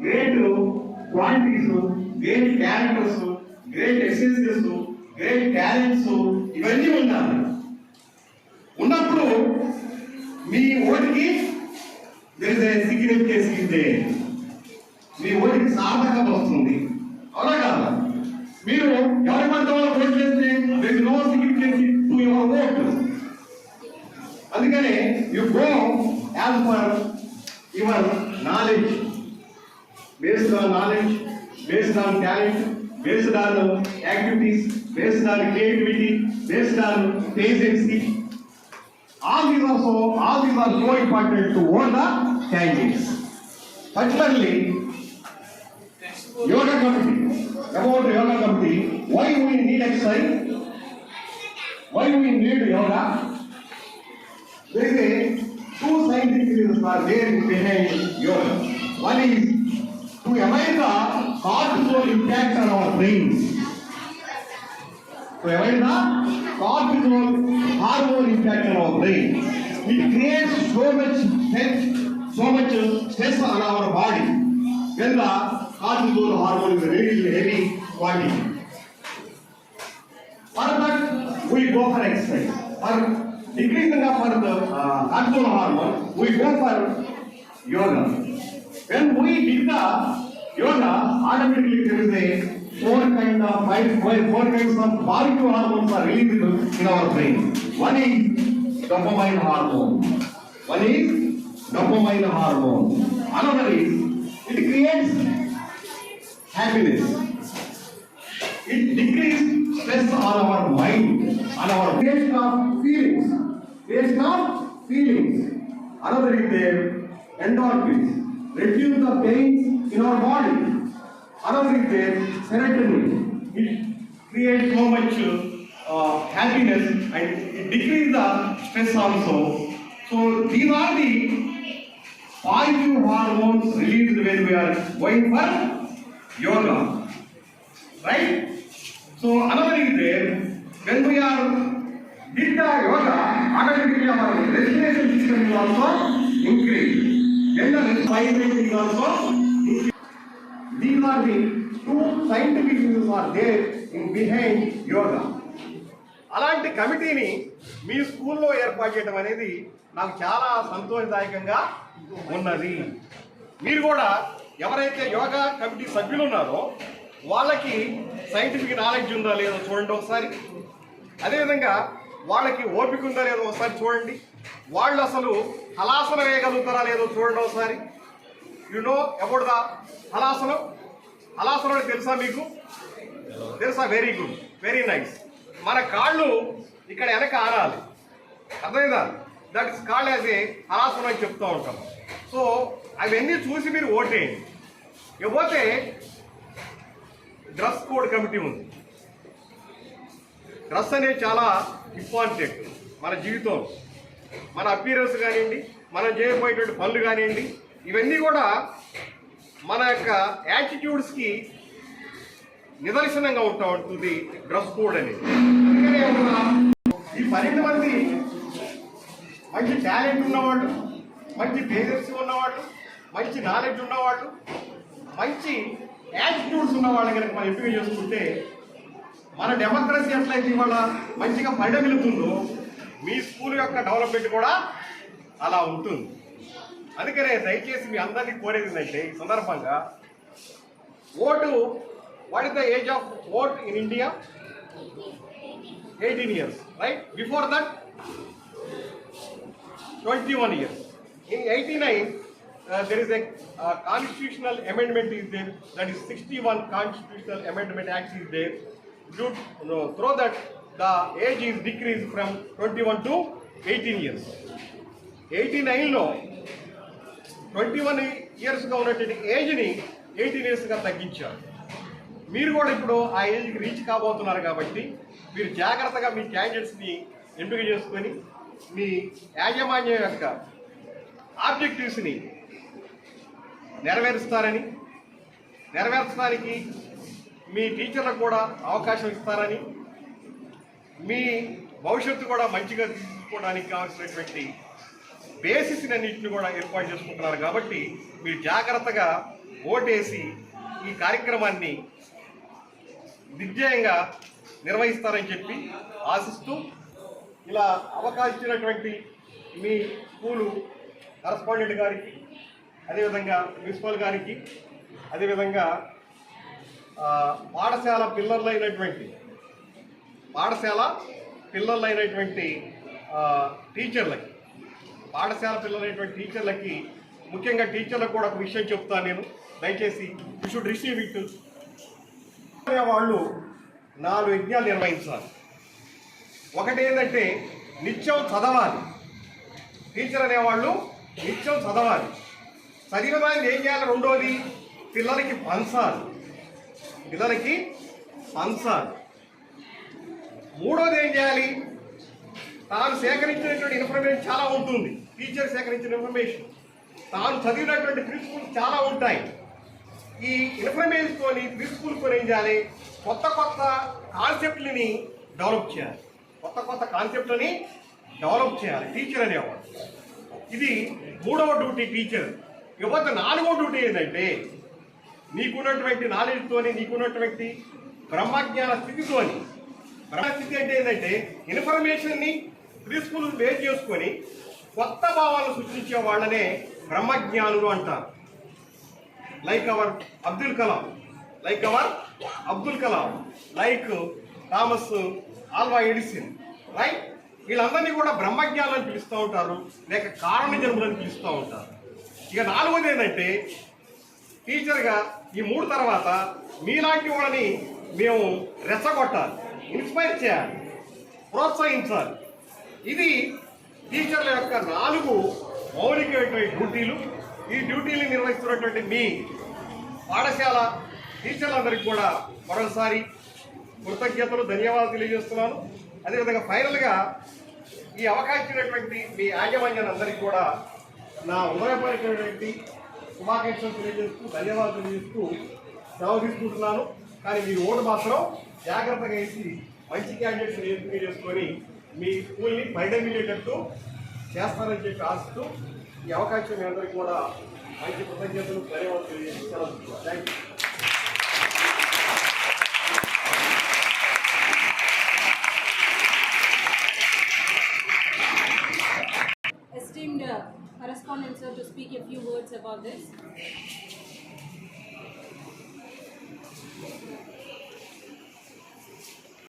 Great qualities, great characters, great essences, great talents ఇవన్నీ ఉండాలి. ఉన్నప్పుడు మీ ఓటుకి సిగ్నిఫికెన్స్ ఇస్తే మీ ఓటుకి సార్థకత వస్తుంది. అవునా కాదా? మీరు ఎవరి మధ్య ఓటు చేస్తే no significance to your vote. అందుకనే you go as far your knowledge, based on knowledge, based on talent, based on activities, based on creativity, based on patience. All these are so important to vote the candidates. Particularly, yoga committee. About the yoga committee, why we need exercise? Why we need yoga? There is a two scientific reasons are there behind yoga. One is to avoid the cortisol impact on our brains. To avoid the cortisol hormone impact on our brain. It creates so much stress on our body when the cortisol hormone is very heavy quantity. For that, we go for exercise. For decreasing of the cortisol hormone, we go for yoga. When we did the yoga, automatically there is a four kinds of positive hormones are released in our brain. One is dopamine hormone. Another is it creates happiness. It decreases stress on our mind, on our creation of feelings. Another is there endorphins. Reduce the pains in our body. Another is there serotonin. It creates so much happiness and it decreases the stress also. So these are the positive hormones released when we are going for yoga, right? So another is there when we are did the yoga, automatically our respiration system will also increase. Then the respiration is also increased. These are the two scientific reasons are there in behind yoga. అలాంటి కమిటీని మీ స్కూల్లో ఏర్పాటు చేయడం అనేది నాకు చాలా సంతోషదాయకంగా ఉన్నది. మీరు కూడా ఎవరైతే యోగా కమిటీ సభ్యులు ఉన్నారో వాళ్ళకి సైంటిఫిక్ నాలెడ్జ్ ఉందా లేదో చూడండి ఒకసారి. అదేవిధంగా వాళ్ళకి ఓపిక ఉందా లేదో ఒకసారి చూడండి. వాళ్ళు అసలు హలాసనం వేయగలుగుతారా లేదో చూడండి ఒకసారి. You know about the halasana? Halasana తెలుసా మీకు? తెలుసా? Very good, very nice. మన కాళ్ళు ఇక్కడ వెనక ఆనాలి, అర్థమైందా? That is called as a halasana అని చెప్తూ ఉంటాం. సో అవన్నీ చూసి మీరు ఓటేయండి. ఇకపోతే డ్రెస్ కోడ్ కమిటీ ఉంది. డ్రెస్ అనేది చాలా ఇంపార్టెంట్ మన జీవితంలో. మన అపీరెన్స్ కానివ్వండి, మనం చేయబోయేటువంటి పనులు కానివ్వండి, ఇవన్నీ కూడా మన యొక్క యాటిట్యూడ్స్కి నిదర్శనంగా ఉంటుంది డ్రెస్ కోడ్ అనేది. అందుకనే ఈ 12 మంది మంచి టాలెంట్ ఉన్నవాళ్ళు, మంచి పేరెంట్స్ ఉన్నవాళ్ళు, మంచి నాలెడ్జ్ ఉన్నవాళ్ళు, మంచి యాటిట్యూడ్స్ ఉన్నవాళ్ళు కనుక మనం ఎంపిక చేసుకుంటే మన డెమోక్రసీ ఎట్లయితే ఇవాళ మంచిగా పరిడమిలుతుందో మీ స్కూల్ యొక్క డెవలప్మెంట్ కూడా అలా ఉంటుంది. అందుకనే దయచేసి మీ అందరినీ కోరేది ఏంటంటే ఈ సందర్భంగా vote, what is the age of vote in India? 18 years, right? Before that 21 years. In 89 there is a constitutional amendment is there, that is 61 constitutional amendment act is there. Through that the age is decreased from 21 to 18 years. 89లో 21 yearsగా ఉన్నటువంటి ఏజ్ని 18 yearsగా తగ్గించారు. మీరు కూడా ఇప్పుడు ఆ ఏజ్కి reach కాబోతున్నారు కాబట్టి మీరు జాగ్రత్తగా మీ క్యాండిడేట్స్ని ఎంపిక చేసుకొని మీ యాజమాన్యం యొక్క ఆబ్జెక్టివ్స్ని నెరవేర్చడానికి మీ టీచర్లకు కూడా అవకాశం ఇస్తారని, మీ భవిష్యత్తు కూడా మంచిగా తీసుకోవడానికి కావాల్సినటువంటి బేసిస్ అన్నింటిని కూడా ఏర్పాటు చేసుకుంటున్నారు. కాబట్టి మీరు జాగ్రత్తగా ఓటేసి ఈ కార్యక్రమాన్ని దిగ్విజయంగా నిర్వహిస్తారని చెప్పి ఆశిస్తూ, ఇలా అవకాశం ఇచ్చినటువంటి మీ స్కూలు కరస్పాండెంట్ గారికి, అదేవిధంగా ప్రిన్సిపల్ గారికి, అదేవిధంగా పాఠశాల పిల్లర్లైనటువంటి టీచర్లకి ముఖ్యంగా టీచర్లకు కూడా ఒక విషయం చెప్తాను నేను. దయచేసి యూ షుడ్ రిసీవ్ ఇట్. వాళ్ళు 4 యజ్ఞాలు నిర్వహించాలి. ఒకటి ఏంటంటే నిత్యం చదవాలి. టీచర్ అనేవాళ్ళు నిత్యం చదవాలి. చదివిన దాన్ని ఏం చేయాలి? రెండోది పిల్లలకి పంచాలి. మూడోది ఏం చేయాలి? తాను సేకరించినటువంటి ఇన్ఫర్మేషన్ చాలా ఉంటుంది. టీచర్ సేకరించిన ఇన్ఫర్మేషన్, తాను చదివినటువంటి ప్రిన్సిపల్స్ చాలా ఉంటాయి. ఈ ఇన్ఫర్మేషన్తోని ప్రిన్సిపల్తో ఏం చేయాలి? కొత్త కాన్సెప్ట్లని డెవలప్ చేయాలి టీచర్ అనేవాడు. ఇది 3వ డ్యూటీ టీచర్. ఇకపోతే 4వ డ్యూటీ ఏంటంటే నీకున్నటువంటి నాలెడ్జ్తోని, నీకున్నటువంటి బ్రహ్మజ్ఞాన స్థితితోని, బ్రహ్మస్థితి అంటే ఏంటంటే ఇన్ఫర్మేషన్ని ప్రిన్సిపల్ బేస్ చేసుకొని కొత్త భావాలను సృష్టించే వాళ్ళనే బ్రహ్మజ్ఞానులు అంటారు. Like our Abdul Kalam, like Thomas Alva Edison, right? వీళ్ళందరినీ కూడా బ్రహ్మజ్ఞానులను పిలుస్తూ ఉంటారు, లేక కారణ జన్ములను పిలుస్తూ ఉంటారు. ఇక 4వది ఏంటంటే టీచర్గా ఈ 3 తర్వాత మీలాంటి వాళ్ళని మేము రెచ్చగొట్టాలి, ఇన్స్పైర్ చేయాలి, ప్రోత్సహించాలి. ఇది టీచర్ల యొక్క 4 మౌలికమైనటువంటి డ్యూటీలు. ఈ డ్యూటీని నిర్వహిస్తున్నటువంటి మీ పాఠశాల టీచర్లందరికీ కూడా మరోసారి కృతజ్ఞతలు, ధన్యవాదాలు తెలియజేస్తున్నాను. అదేవిధంగా ఫైనల్గా ఈ అవకాశం ఇచ్చినటువంటి మీ యాజమాన్యాలందరికీ కూడా నా హృదయపూర్వకమైనటువంటి శుభాకాంక్షలు తెలియజేస్తూ, ధన్యవాదాలు తెలియజేస్తూ సెలవు తీసుకుంటున్నాను. కానీ మీ ఓటు మాత్రం జాగ్రత్తగా వేసి మంచి క్యాండిడేట్స్ ఎంపిక చేసుకొని మీ స్కూల్ని బయటమిల్లేటట్టు చేస్తారని చెప్పి ఆశిస్తూ ఈ అవకాశం మీ అందరికీ కూడా మంచి కృతజ్ఞతలు, ధన్యవాదాలు తెలియజేస్తూ సెలవు. Thank you. Esteemed correspondent sir, to speak a few words about this.